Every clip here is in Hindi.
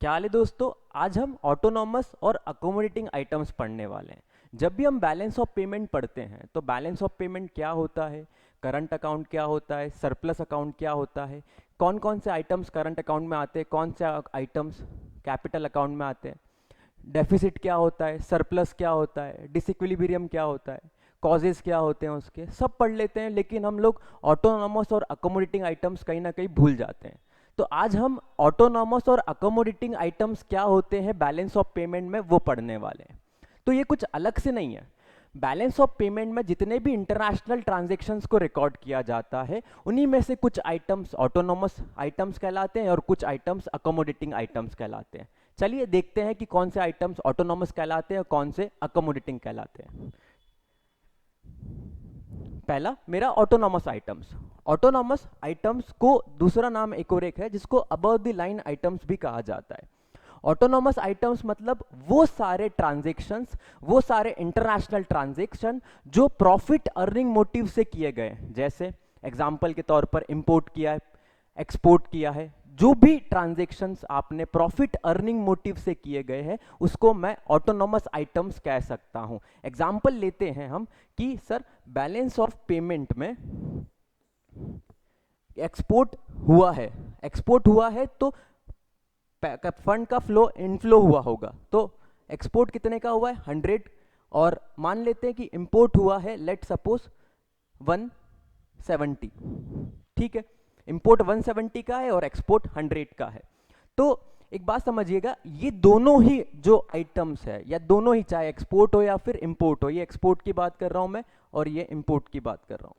क्या हाल है दोस्तों। आज हम ऑटोनॉमस और अकोमोडेटिंग आइटम्स पढ़ने वाले हैं। जब भी हम बैलेंस ऑफ पेमेंट पढ़ते हैं तो बैलेंस ऑफ पेमेंट क्या होता है, करंट अकाउंट क्या होता है, सरप्लस अकाउंट क्या होता है, कौन कौन से आइटम्स करंट अकाउंट में आते हैं, कौन से आइटम्स कैपिटल अकाउंट में आते हैं, डेफिसिट क्या होता है, सरप्लस क्या होता है, डिसइक्विलिब्रियम क्या होता है, कॉजेज क्या होते हैं, उसके सब पढ़ लेते हैं। लेकिन हम लोग ऑटोनॉमस और अकोमोडेटिंग आइटम्स कहीं ना कहीं भूल जाते हैं। तो आज हम ऑटोनॉमस और अकोमोडेटिंग आइटम्स क्या होते हैं बैलेंस ऑफ पेमेंट में वो पढ़ने वाले हैं। तो ये कुछ अलग से नहीं है। बैलेंस ऑफ पेमेंट में जितने भी इंटरनेशनल ट्रांजैक्शंस को रिकॉर्ड किया जाता है उन्हीं में से कुछ आइटम्स ऑटोनॉमस आइटम्स कहलाते हैं और कुछ आइटम्स अकोमोडेटिंग आइटम्स कहलाते हैं। चलिए देखते हैं कि कौन से आइटम्स ऑटोनॉमस कहलाते हैं और कौन से अकोमोडेटिंग कहलाते हैं। पहला मेरा ऑटोनॉमस आइटम्स। ऑटोनॉमस आइटम्स को दूसरा नाम एक और एक है जिसको अबव द लाइन आइटम्स भी कहा जाता है। ऑटोनॉमस आइटम्स मतलब वो सारे ट्रांजैक्शंस, वो सारे इंटरनेशनल ट्रांजैक्शन जो प्रॉफिट अर्निंग मोटिव से किए गए, जैसे एग्जांपल के तौर पर इंपोर्ट किया है, एक्सपोर्ट किया है, जो भी ट्रांजैक्शंस आपने प्रॉफिट अर्निंग मोटिव से किए गए हैं उसको मैं ऑटोनॉमस आइटम्स कह सकता हूं। एग्जांपल लेते हैं हम कि सर बैलेंस ऑफ पेमेंट में एक्सपोर्ट हुआ है, एक्सपोर्ट हुआ है तो फंड का फ्लो इनफ्लो हुआ होगा। तो एक्सपोर्ट कितने का हुआ है 100, और मान लेते हैं कि इंपोर्ट हुआ है लेट सपोज 170। ठीक है, इंपोर्ट 170 का है और एक्सपोर्ट 100 का है। तो एक बात समझिएगा, ये दोनों ही जो आइटम्स है या दोनों ही चाहे एक्सपोर्ट हो या फिर इंपोर्ट हो, ये एक्सपोर्ट की बात कर रहा हूं मैं और ये इंपोर्ट की बात कर रहा हूं,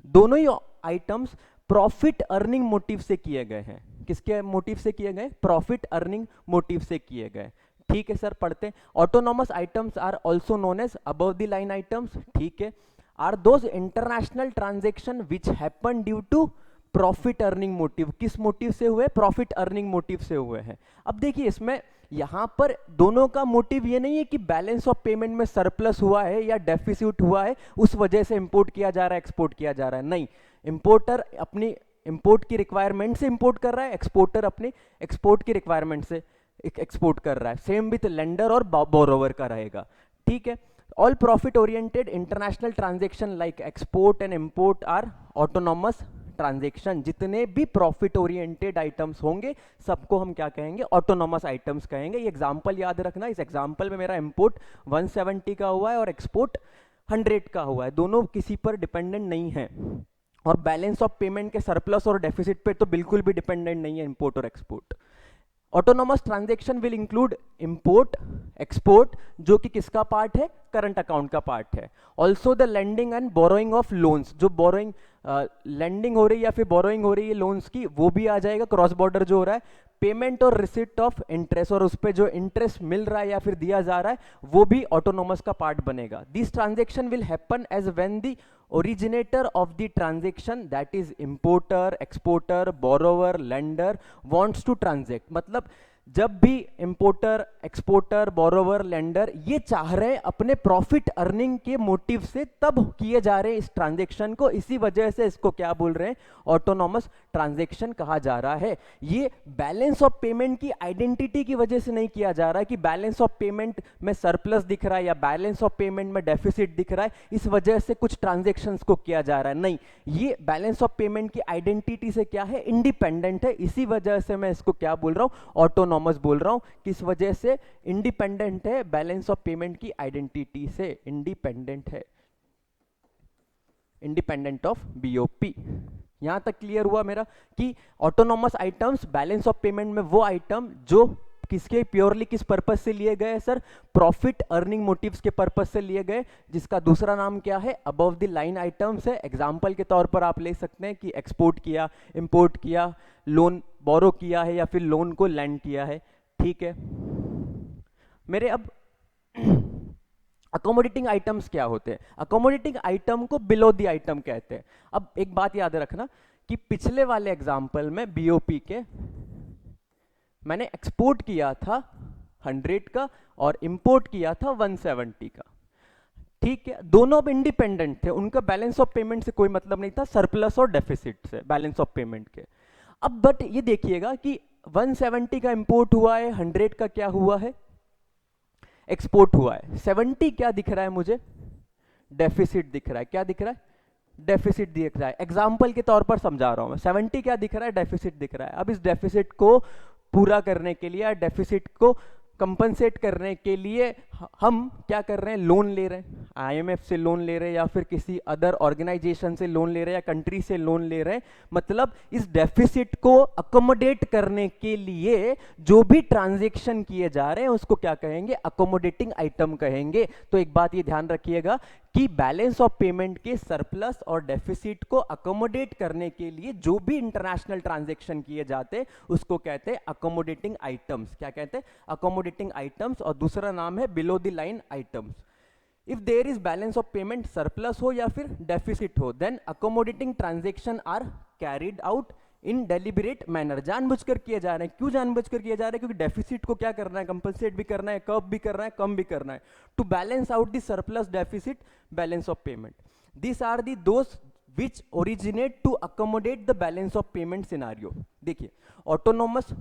दोनों ही आइटम्स प्रॉफिट अर्निंग मोटिव से किए गए हैं। किसके मोटिव से किए गए? प्रॉफिट अर्निंग मोटिव से किए गए। ठीक है सर, पढ़ते हैं। Autonomous items are also known as above the line items. ठीक है, are those international transaction which happen due to profit earning motive. किस मोटिव से हुए? प्रॉफिट अर्निंग मोटिव से हुए हैं। अब देखिए इसमें यहां पर दोनों का मोटिव ये नहीं है कि बैलेंस ऑफ पेमेंट में सरप्लस हुआ है या डेफिसिट हुआ है उस वजह से इंपोर्ट किया जा रहा है, एक्सपोर्ट किया जा रहा है। नहीं, इंपोर्टर अपनी इंपोर्ट की रिक्वायरमेंट से इंपोर्ट कर रहा है, एक्सपोर्टर अपनी एक्सपोर्ट की रिक्वायरमेंट से एक्सपोर्ट कर रहा है। सेम विथ लेंडर और बोरोवर का रहेगा। ठीक है, all profit oriented international transaction like export and import are autonomous transaction. जितने भी प्रॉफिट ओरिएंटेड आइटम्स होंगे सबको हम क्या कहेंगे? ऑटोनॉमस आइटम्स कहेंगे। ये एग्जांपल याद रखना, इस एग्जांपल में मेरा इंपोर्ट 170 का हुआ है और एक्सपोर्ट 100 का हुआ है, दोनों किसी पर डिपेंडेंट नहीं है। और बैलेंस ऑफ पेमेंट के सरप्लस और डेफिसिट पे तो बिल्कुल भी डिपेंडेंट नहीं है इंपोर्ट और export. Autonomous transaction will include import, export, जो कि किसका पार्ट है? करंट अकाउंट का पार्ट है। Also the lending and borrowing of loans, जो बोरोइंग लेंडिंग हो रही है या फिर बोरोइंग हो रही है लोन्स की, वो भी आ जाएगा। क्रॉस बॉर्डर जो हो रहा है, पेमेंट और रिसिप्ट ऑफ इंटरेस्ट, और उस पर जो इंटरेस्ट मिल रहा है या फिर दिया जा रहा है वो भी ऑटोनॉमस का पार्ट बनेगा। This transaction will happen as when the originator of the transaction, that is importer, exporter, borrower, lender wants to transact। मतलब जब भी इंपोर्टर, एक्सपोर्टर, बोरोवर, लेंडर ये चाह रहे हैं अपने प्रॉफिट अर्निंग के मोटिव से तब किए जा रहे हैं इस ट्रांजैक्शन को, इसी वजह से इसको क्या बोल रहे हैं? ऑटोनॉमस ट्रांजैक्शन कहा जा रहा है। ये बैलेंस ऑफ पेमेंट की आइडेंटिटी की वजह से नहीं किया जा रहा है कि बैलेंस ऑफ पेमेंट में सरप्लस दिख रहा है या बैलेंस ऑफ पेमेंट में डेफिसिट दिख रहा है इस वजह से कुछ ट्रांजैक्शंस को किया जा रहा है। नहीं, ये बैलेंस ऑफ पेमेंट की आइडेंटिटी से क्या है? इंडिपेंडेंट है। इसी वजह से मैं इसको क्या बोल रहा हूं? ऑटोनॉमस बोल रहा हूं। किस वजह से? इंडिपेंडेंट है, बैलेंस ऑफ पेमेंट की आइडेंटिटी से इंडिपेंडेंट है, इंडिपेंडेंट ऑफ बीओपी। यहां तक क्लियर हुआ मेरा कि autonomous items balance of payment में वो आइटम जो किसके प्योरली किस पर्पस से लिए गए? सर प्रॉफिट अर्निंग मोटिव्स के पर्पस से लिए गए, जिसका दूसरा नाम क्या है? अबव द लाइन आइटम्स है। एग्जांपल के तौर पर आप ले सकते हैं कि एक्सपोर्ट किया, इंपोर्ट किया, लोन बोरो किया है या फिर लोन को लैंड किया है। ठीक है मेरे, अब अकोमोडेटिंग आइटम्स क्या होते हैं? अकोमोडेटिंग आइटम को बिलो द आइटम कहते हैं। अब एक बात याद रखना कि पिछले वाले एग्जांपल में बीओपी के मैंने एक्सपोर्ट किया था 100 का और इंपोर्ट किया था 170 का। ठीक है, दोनों अब इंडिपेंडेंट थे, उनका बैलेंस ऑफ पेमेंट से कोई मतलब नहीं था, सरप्लस और डेफिसिट से बैलेंस ऑफ पेमेंट के। अब बट ये देखिएगा कि 170 का इंपोर्ट हुआ है, 100 का क्या हुआ है, एक्सपोर्ट हुआ है। 70 क्या दिख रहा है मुझे, डेफिसिट दिख रहा है। क्या दिख रहा है, डेफिसिट दिख रहा है। एग्जाम्पल के तौर पर समझा रहा हूं मैं। 70 क्या दिख रहा है, डेफिसिट दिख रहा है। अब इस डेफिसिट को पूरा करने के लिए, डेफिसिट को कंपनसेट करने के लिए हम क्या कर रहे हैं, लोन ले रहे हैं। आईएमएफ से लोन ले रहे हैं या फिर किसी अदर ऑर्गेनाइजेशन से लोन ले रहे हैं या कंट्री से लोन ले रहे हैं। मतलब इस डेफिसिट को अकोमोडेट करने के लिए जो भी ट्रांजैक्शन किए जा रहे हैं उसको क्या कहेंगे, अकोमोडेटिंग आइटम कहेंगे। तो एक बात ये ध्यान रखिएगा कि बैलेंस ऑफ पेमेंट के सरप्लस और डेफिसिट को अकोमोडेट करने के लिए जो भी इंटरनेशनल ट्रांजैक्शन किए जाते हैं उसको कहते हैं अकोमोडेटिंग आइटम्स। क्या कहते हैं, अकोमोडेटिंग आइटम्स। और दूसरा नाम है below the line items. If there is balance of payment surplus हो या फिर डेफिसिट हो, then accommodating transaction are carried out in deliberate manner. जानबूझकर किए जा रहे हैं। क्यों जानबूझकर किए जा रहे हैं, क्योंकि डेफिसिट को क्या करना है, कंपनसेट भी करना है, कर्व भी करना है, कम भी करना है, to balance out the surplus deficit balance of payment. This are the those which originate to accommodate the balance of payment scenario. देखिए, ऑटोनोमस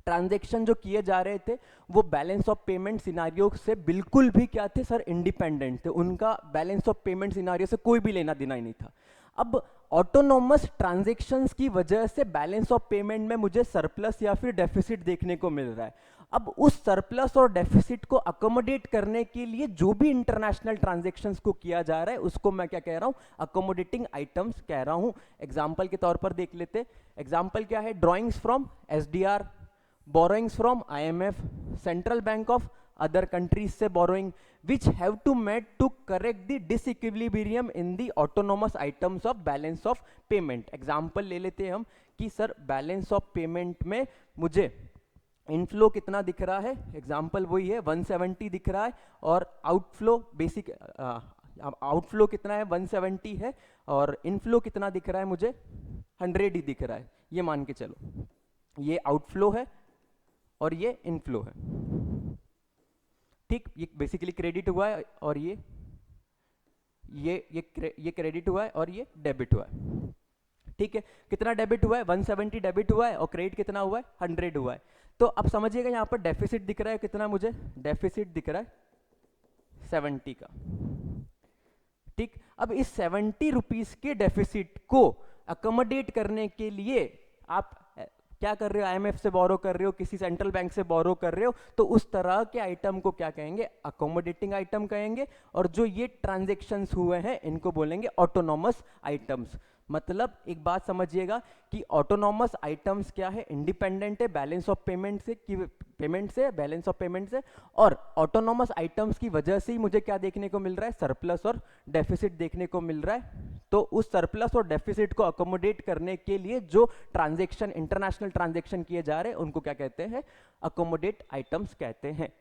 ट्रांजैक्शन जो किए जा रहे थे वो बैलेंस ऑफ पेमेंट सिनारियो से बिल्कुल भी क्या थे सर, इंडिपेंडेंट थे। उनका बैलेंस ऑफ पेमेंट सिनारियो से कोई भी लेना देना ही नहीं था। अब ऑटोनोमस ट्रांजैक्शंस की वजह से बैलेंस ऑफ पेमेंट में मुझे सरप्लस या फिर डेफिसिट देखने को मिल रहा है। अब उस सरप्लस और डेफिसिट को अकोमोडेट करने के लिए जो भी इंटरनेशनल ट्रांजैक्शंस को किया जा रहा है उसको मैं क्या कह रहा हूं, अकोमोडेटिंग आइटम्स कह रहा हूं। एग्जांपल के तौर पर देख लेते। एग्जांपल क्या है, drawings from SDR, borrowings from IMF, Central Bank of other countries से borrowing, which have to met to correct the disequilibrium in the autonomous items of balance of payment। Example ले लेते हैं हम कि सर बैलेंस ऑफ पेमेंट में मुझे इनफ्लो कितना दिख रहा है, एग्जाम्पल वही है 170 दिख रहा है, और आउटफ्लो बेसिक आउटफ्लो कितना है 170 है, और इनफ्लो कितना दिख रहा है मुझे 100 ही दिख रहा है। ये मान के चलो ये आउटफ्लो है और ये इनफ्लो है। ठीक, ये बेसिकली क्रेडिट हुआ है और ये क्रेडिट हुआ है और ये डेबिट हुआ है। ठीक है, कितना डेबिट हुआ है, 170 डेबिट हुआ है और क्रेडिट कितना हुआ है, 100 हुआ है। तो अब समझिएगा यहाँ पर डेफिसिट दिख रहा है कितना, मुझे डेफिसिट दिख रहा है 70 का। ठीक, अब इस 70 रुपीस के डेफिसिट को अकोमोडेट करने के लिए आप क्या कर रहे हो, आईएमएफ से बोरो कर रहे हो, किसी सेंट्रल बैंक से बोरो कर रहे हो, तो उस तरह के आइटम को क्या कहेंगे, अकोमोडेटिंग आइटम कहेंगे। और जो ये ट्रांजैक्शंस हुए हैं इनको बोलेंगे ऑटोनोमस आइटम्स। मतलब एक बात समझिएगा कि ऑटोनोमस आइटम्स क्या है, इंडिपेंडेंट है बैलेंस ऑफ पेमेंट से, बैलेंस ऑफ पेमेंट से। और ऑटोनोमस आइटम्स की वजह से ही मुझे क्या देखने को मिल रहा है, सरप्लस और डेफिसिट देखने को मिल रहा है। तो उस सरप्लस और डेफिसिट को अकोमोडेट करने के लिए जो ट्रांजैक्शन, इंटरनेशनल ट्रांजैक्शन किए जा रहे हैं उनको क्या कहते हैं, अकोमोडेट आइटम्स कहते हैं।